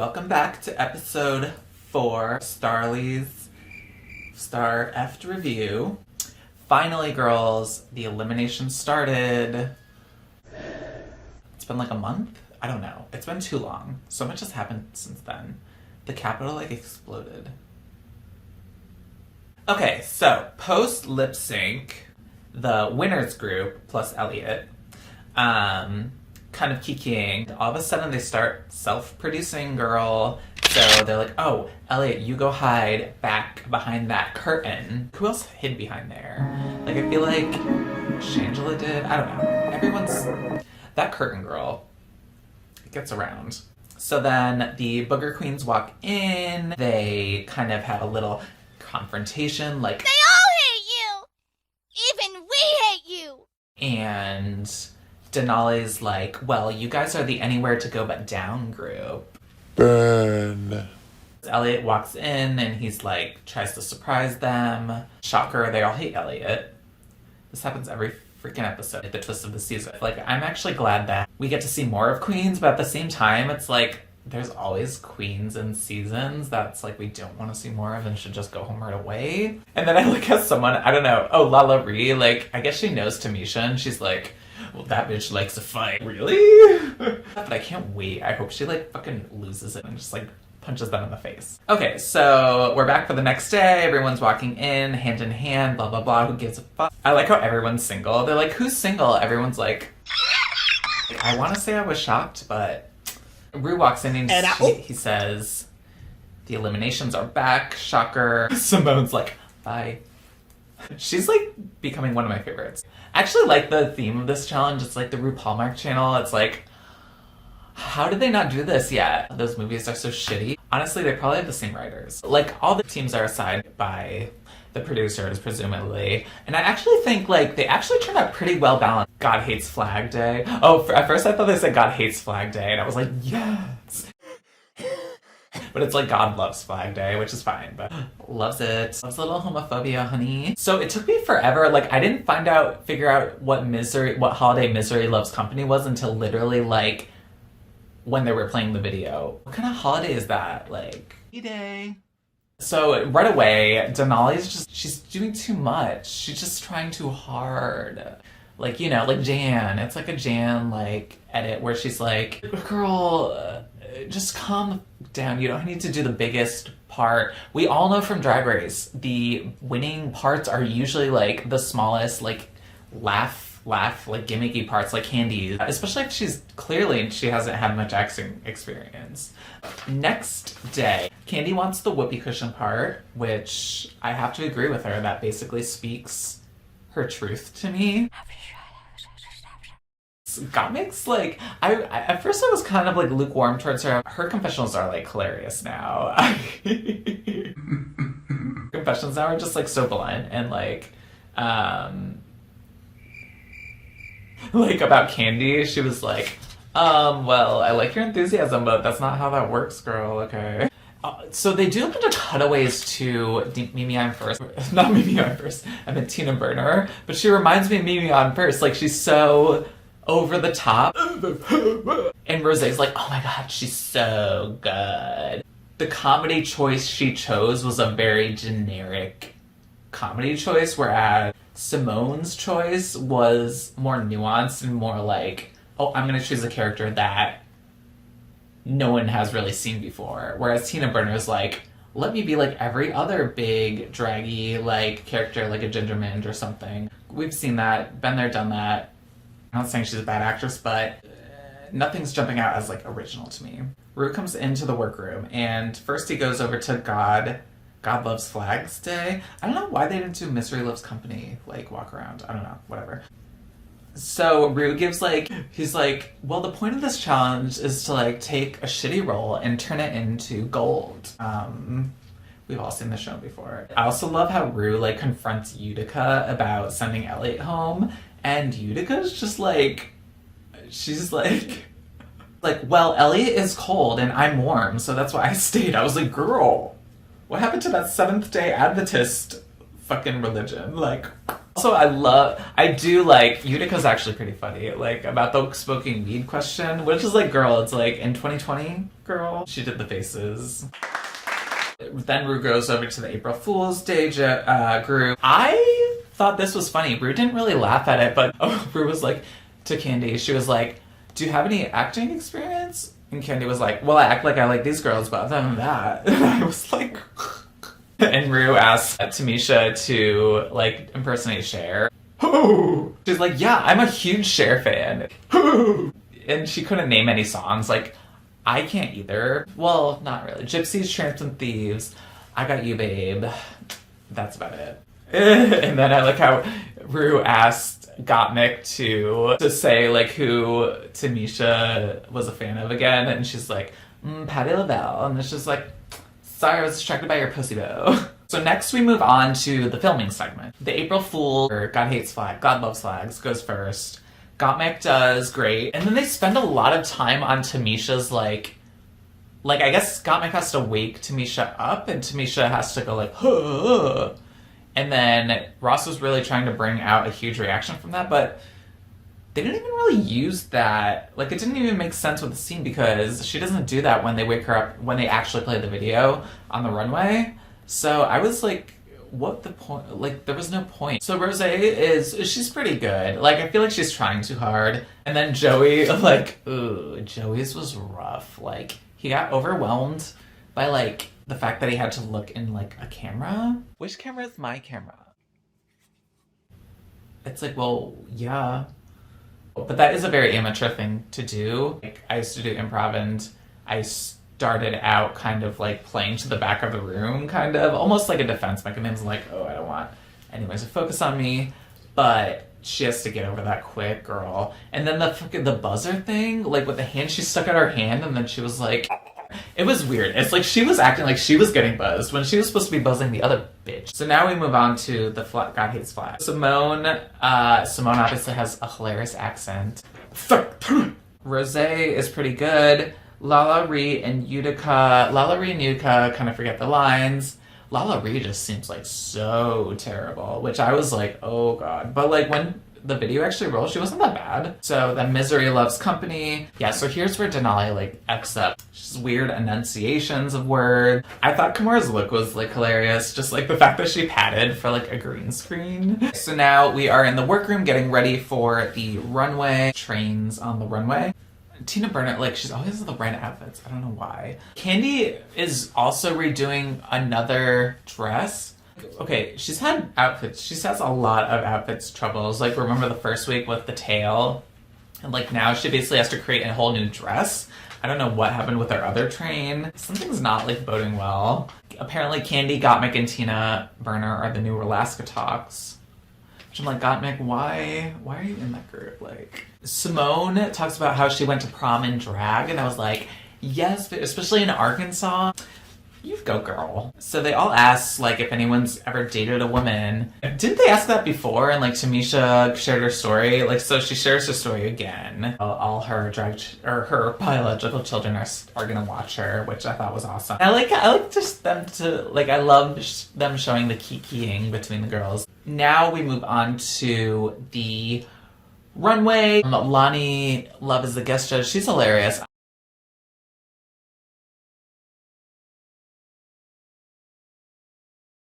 Welcome back to episode 4, Starlee's Star Effed Review. Finally, girls, the elimination started. It's been like a month? I don't know. It's been too long. So much has happened since then. The Capitol, exploded. Okay, so post lip sync, the winners group plus Elliot, kind of kikiing. All of a sudden, they start self-producing, girl. So they're like, "Oh, Elliot, you go hide back behind that curtain." Who else hid behind there? I feel like Shangela did. I don't know. Everyone's that curtain girl. It gets around. So then the Booger Queens walk in. They kind of have a little confrontation, like, "They all hate you! Even we hate you!" And Denali's like, "Well, you guys are the anywhere to go but down group." Burn. Elliot walks in and he's like, tries to surprise them. Shocker, they all hate Elliot. This happens every freaking episode, the twist of the season. I'm actually glad that we get to see more of Queens, but at the same time, it's like, there's always Queens in seasons that's we don't want to see more of and should just go home right away. And then I have someone, I don't know, Lala Ree, I guess she knows Tamisha and she's like, "Well, that bitch likes to fight." Really? But I can't wait. I hope she fucking loses it and just punches them in the face. Okay, so we're back for the next day. Everyone's walking in hand, blah, blah, blah. Who gives a fuck? I like how everyone's single. They're like, "Who's single?" Everyone's like, I want to say I was shocked, but Rue walks in and he says, "The eliminations are back. Shocker." Simone's like, "Bye." She's becoming one of my favorites. I actually like the theme of this challenge. It's the Rupaul Mark channel. It's how did they not do this yet? Those movies are so shitty. Honestly, they probably have the same writers. All the teams are assigned by the producers, presumably. And I actually think, they actually turned out pretty well balanced. God hates Flag Day. Oh, at first I thought they said God hates Flag Day, and I was like, yes! But it's God loves Flag Day, which is fine, but loves it. Loves a little homophobia, honey. So it took me forever. I didn't figure out what holiday Misery Loves Company was until literally, when they were playing the video. What kind of holiday is that? E-Day. So right away, Denali's she's doing too much. She's just trying too hard. Jan. It's a Jan, edit where she's like, "Girl, just calm down. You don't need to do the biggest part." We all know from Drag Race, the winning parts are usually the smallest, laugh, gimmicky parts, like Candy. Especially if she hasn't had much acting experience. Next day, Candy wants the whoopee cushion part, which I have to agree with her. That basically speaks her truth to me. Comics, at first I was kind of lukewarm towards her. Her confessionals are hilarious now. Confessions now are just so blunt and about Candy, she was well, I like your enthusiasm, but that's not how that works, girl, okay? So they do a bunch of cutaways to Mimi I'm First. Not Mimi I'm First, I meant Tina Burner, but she reminds me of Mimi I'm First. She's so over the top. And Rosé's "Oh my god, she's so good." The comedy choice she chose was a very generic comedy choice, whereas Simone's choice was more nuanced and more "Oh, I'm gonna choose a character that no one has really seen before." Whereas Tina Burner's "Let me be every other big, draggy, character, a Ginger Minj or something." We've seen that, been there, done that. I'm not saying she's a bad actress, but nothing's jumping out as original to me. Rue comes into the workroom, and first he goes over to God Loves Flags Day. I don't know why they didn't do Misery Loves Company, walk around. I don't know, whatever. So Rue gives he's "Well, the point of this challenge is to take a shitty role and turn it into gold." We've all seen this show before. I also love how Rue confronts Utica about sending Elliot home, and Utica's just she's "Well, Elliot is cold and I'm warm, so that's why I stayed." I was girl, what happened to that Seventh-day Adventist fucking religion? Also, I do like, Utica's actually pretty funny, like, about the smoking weed question, which is like, girl, it's like, in 2020, girl, she did the faces. Then Rue goes over to the April Fool's Day group. I thought this was funny. Rue didn't really laugh at it, but Rue was like, to Candy, she was like, do you have any acting experience? And Candy was like, well, I act like I like these girls, but other than that, and I was like... And Rue asked Tamisha to, like, impersonate Cher. She's like, yeah, I'm a huge Cher fan. And she couldn't name any songs. Like, I can't either. Well, not really. Gypsies, Tramps, and Thieves. I Got You, Babe. That's about it. And then I like how Rue asked Gottmik to say, like, who Tamisha was a fan of again. And she's like, Patti LaBelle. And it's just like... Sorry, I was distracted by your pussy bow. So next we move on to the filming segment. The April Fool, or God Hates Flag, God Loves Flags, goes first. Gottmik does great. And then they spend a lot of time on Tamisha's, like I guess Gottmik has to wake Tamisha up, and Tamisha has to go like, huh. And then Ross was really trying to bring out a huge reaction from that, but they didn't even really use that. Like, it didn't even make sense with the scene because she doesn't do that when they wake her up, when they actually play the video on the runway. So I was like, what the point? Like, there was no point. So Rosé she's pretty good. Like, I feel like she's trying too hard. And then Joey, like, ooh, Joey's was rough. Like, he got overwhelmed by, like, the fact that he had to look in, like, a camera. Which camera is my camera? It's like, well, yeah. But that is a very amateur thing to do. Like, I used to do improv, and I started out kind of like playing to the back of the room, kind of almost like a defense mechanism. Like, oh, I don't want anyone to focus on me, but she has to get over that quick, girl. And then the buzzer thing, like with the hand, she stuck out her hand, and then she was like, it was weird. It's like she was acting like she was getting buzzed when she was supposed to be buzzing the other bitch. So now we move on to the God Hates Flag. Simone obviously has a hilarious accent. Rosé is pretty good. Lala Ree and Utica kind of forget the lines. Lala Ree just seems like so terrible, which I was like, oh god. But like when the video actually rolled, she wasn't that bad. So then Misery Loves Company. Yeah, so here's where Denali like F's up. Just weird enunciations of words. I thought Kimura's look was like hilarious. Just like the fact that she padded for like a green screen. So now we are in the workroom getting ready for the runway. Trains on the runway. Tina Burner, like, she's always in the red outfits. I don't know why. Candy is also redoing another dress. Okay, she's had outfits. She has a lot of outfits troubles. Like, remember the first week with the tail? And, like, now she basically has to create a whole new dress. I don't know what happened with her other train. Something's not, like, boding well. Apparently, Candy, Gottmik, and Tina Burner are the new Alaska Talks. Which I'm like, Gottmik, why are you in that group? Like, Simone talks about how she went to prom in drag, and I was like, yes, but especially in Arkansas, you go, girl. So they all asked, like, if anyone's ever dated a woman. Didn't they ask that before? And, like, Tamisha shared her story. Like, so she shares her story again. All her her biological children are gonna watch her, which I thought was awesome. I like just them to, like, I love them showing the kikiing between the girls. Now we move on to the runway. Lonnie Love is the guest judge. She's hilarious.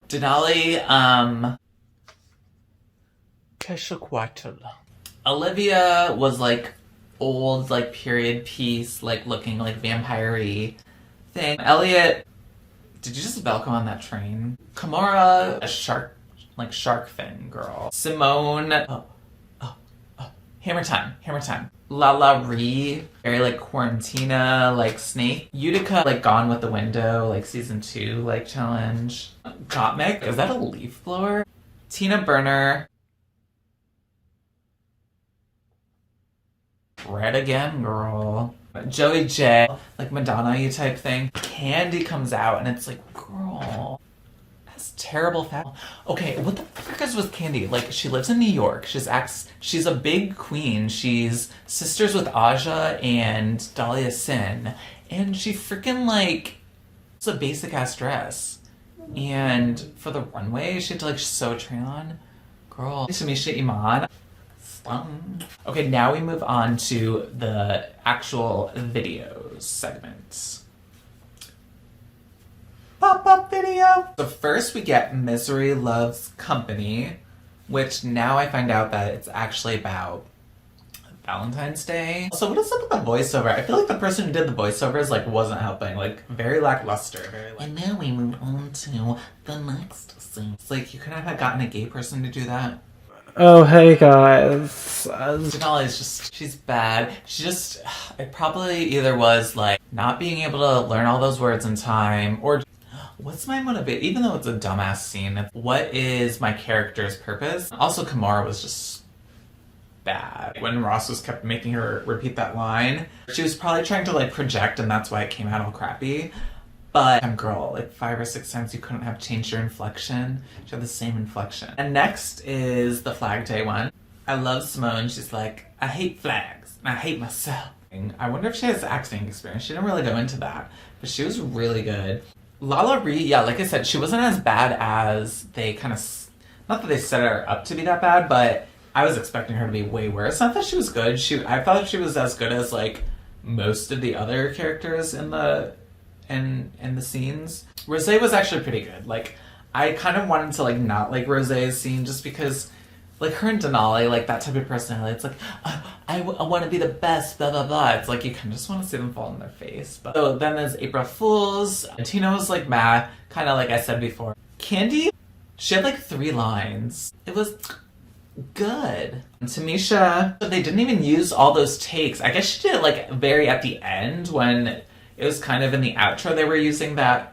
Denali, Olivia was like old, like period piece, like looking like vampire-y thing. Elliot, did you just Velcro on that train? Kimura, a shark fin girl. Simone, hammer time. Lala Ree, very like Quarantina, like Snake. Utica, like Gone with the Window, like season 2, like challenge. Gottmik, is that a leaf blower? Tina Burner. Red again, girl. Joey J, like Madonna-y type thing. Candy comes out and it's like, girl, that's terrible fat. Okay, what the fuck is with Candy? Like, she lives in New York. She's a big queen. She's sisters with Aja and Dahlia Sin. And she freaking, like, it's a basic ass dress. And for the runway, she had to, like, sew a train on. Girl. Tamisha Iman. Okay, now we move on to the actual videos segment. Pop-up video! So first we get Misery Loves Company, which now I find out that it's actually about Valentine's Day. So what is up with the voiceover? I feel like the person who did the voiceovers like wasn't helping. Like very lackluster. And now we move on to the next scene. It's like you couldn't have gotten a gay person to do that. Oh, hey guys. Denali is just, she's bad. She just, it probably either was like not being able to learn all those words in time, or what's my motivation? Even though it's a dumbass scene, what is my character's purpose? Also, Kimura was just bad. When Ross was kept making her repeat that line, she was probably trying to like project, and that's why it came out all crappy. But girl, like 5 or 6 times you couldn't have changed your inflection. She had the same inflection. And next is the Flag Day one. I love Simone. She's like, I hate flags and I hate myself. I wonder if she has acting experience. She didn't really go into that, but she was really good. Lala Ree, yeah, like I said, she wasn't as bad as they kind of, not that they set her up to be that bad, but I was expecting her to be way worse. Not that she was good. I thought she was as good as like most of the other characters in the scenes. Rosé was actually pretty good. Like, I kind of wanted to like not like Rosé's scene just because like her and Denali, like that type of personality, it's like, I want to be the best, blah, blah, blah. It's like you kind of just want to see them fall on their face. But so then there's April Fools. Tina was like mad, kind of like I said before. Candy, she had like 3 lines. It was good. And Tamisha, they didn't even use all those takes. I guess she did it like very at the end when it was kind of in the outro. They were using that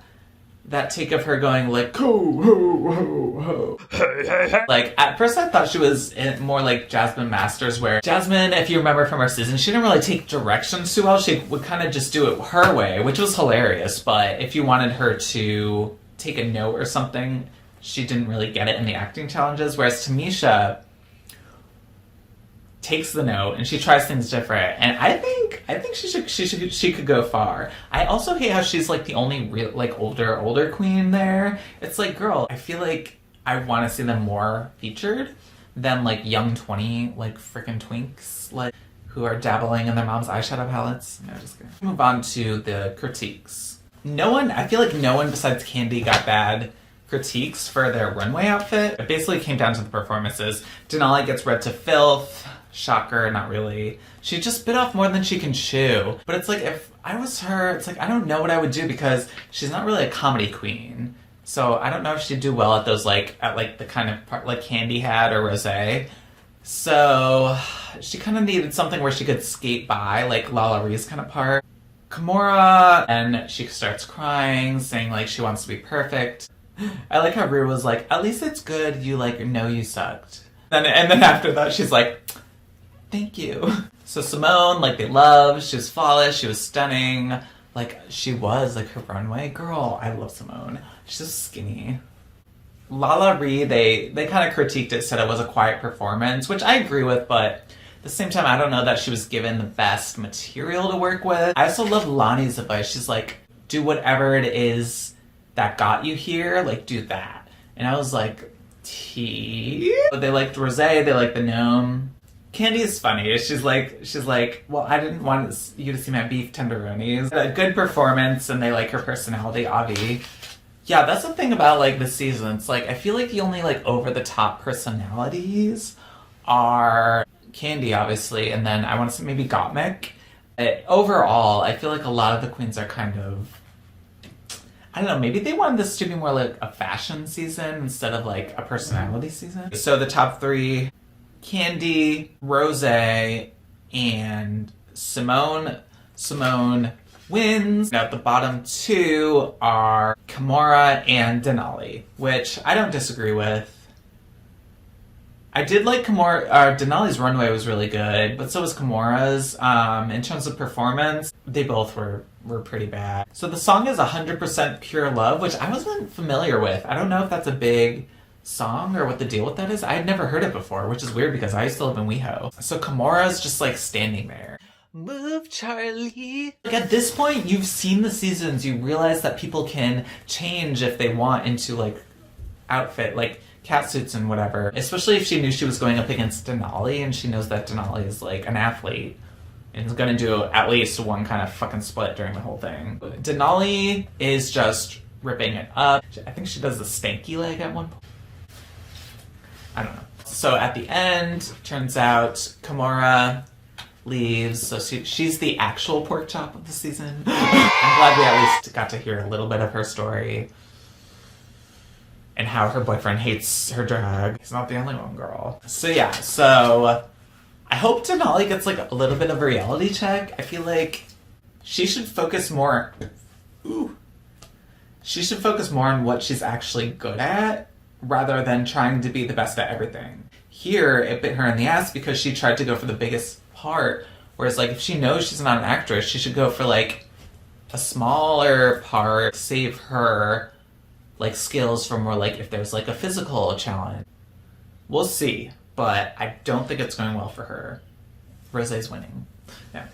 take of her going like, ho, ho, ho, ho. Like, at first I thought she was more like Jasmine Masters, where Jasmine, if you remember from her season, she didn't really take directions too well. She would kind of just do it her way, which was hilarious. But if you wanted her to take a note or something, she didn't really get it in the acting challenges. Whereas Tamisha takes the note and she tries things different, and I think she could go far. I also hate how she's like the only real like older queen there. It's like, girl, I feel like I want to see them more featured than like young 20 like freaking twinks like who are dabbling in their mom's eyeshadow palettes. No, just kidding. Move on to the critiques. I feel like no one besides Candy got bad critiques for their runway outfit. It basically came down to the performances. Denali gets read to filth. Shocker, not really. She just bit off more than she can chew. But it's like, if I was her, it's like, I don't know what I would do because she's not really a comedy queen. So I don't know if she'd do well at those, like, at like the kind of part like Candy had or Rosé. So she kind of needed something where she could skate by, like Lala Ree's kind of part. Kimura, and she starts crying, saying like she wants to be perfect. I like how Rue was like, at least it's good you like know you sucked. And then after that she's like, thank you. So Simone, like they loved, she was flawless, she was stunning. Like she was like her runway girl. I love Simone. She's so skinny. Lala Ree, they kind of critiqued it, said it was a quiet performance, which I agree with, but at the same time, I don't know that she was given the best material to work with. I also love Lonnie's advice. She's like, do whatever it is that got you here, like do that. And I was like, but they liked Rosé, they liked the gnome. Candy is funny. She's like, well, I didn't want you to see my beef tenderonis. A good performance, and they like her personality, Avi. Yeah, that's the thing about like the season. It's like I feel like the only like over the top personalities are Candy, obviously, and then I want to say maybe Gottmik. Overall, I feel like a lot of the queens are kind of, I don't know, maybe they wanted this to be more like a fashion season instead of like a personality season. So the top 3, Candy, Rosé, and Simone. Simone wins. Now the bottom 2 are Kimura and Denali, which I don't disagree with. I did like Denali's runway was really good, but so was Kimura's. In terms of performance, they both were pretty bad. So the song is 100% Pure Love, which I wasn't familiar with. I don't know if that's a big song or what the deal with that is. I had never heard it before, which is weird because I used to live in WeHo. So Kimura's just like standing there. Move, Charlie. Like at this point, you've seen the seasons. You realize that people can change if they want into like outfit. Like cat suits and whatever. Especially if she knew she was going up against Denali and she knows that Denali is like an athlete and is gonna do at least one kind of fucking split during the whole thing. Denali is just ripping it up. I think she does the stanky leg at one point. I don't know. So at the end, turns out Kimura leaves, so she's the actual pork chop of the season. I'm glad we at least got to hear a little bit of her story and how her boyfriend hates her drag. He's not the only one, girl. So yeah, so I hope Denali gets like a little bit of a reality check. I feel like she should focus more. She should focus more on what she's actually good at rather than trying to be the best at everything. Here, it bit her in the ass because she tried to go for the biggest part, whereas like if she knows she's not an actress, she should go for like a smaller part, save her like skills for more like if there's like a physical challenge. We'll see, but I don't think it's going well for her. Rosé's winning. Yeah.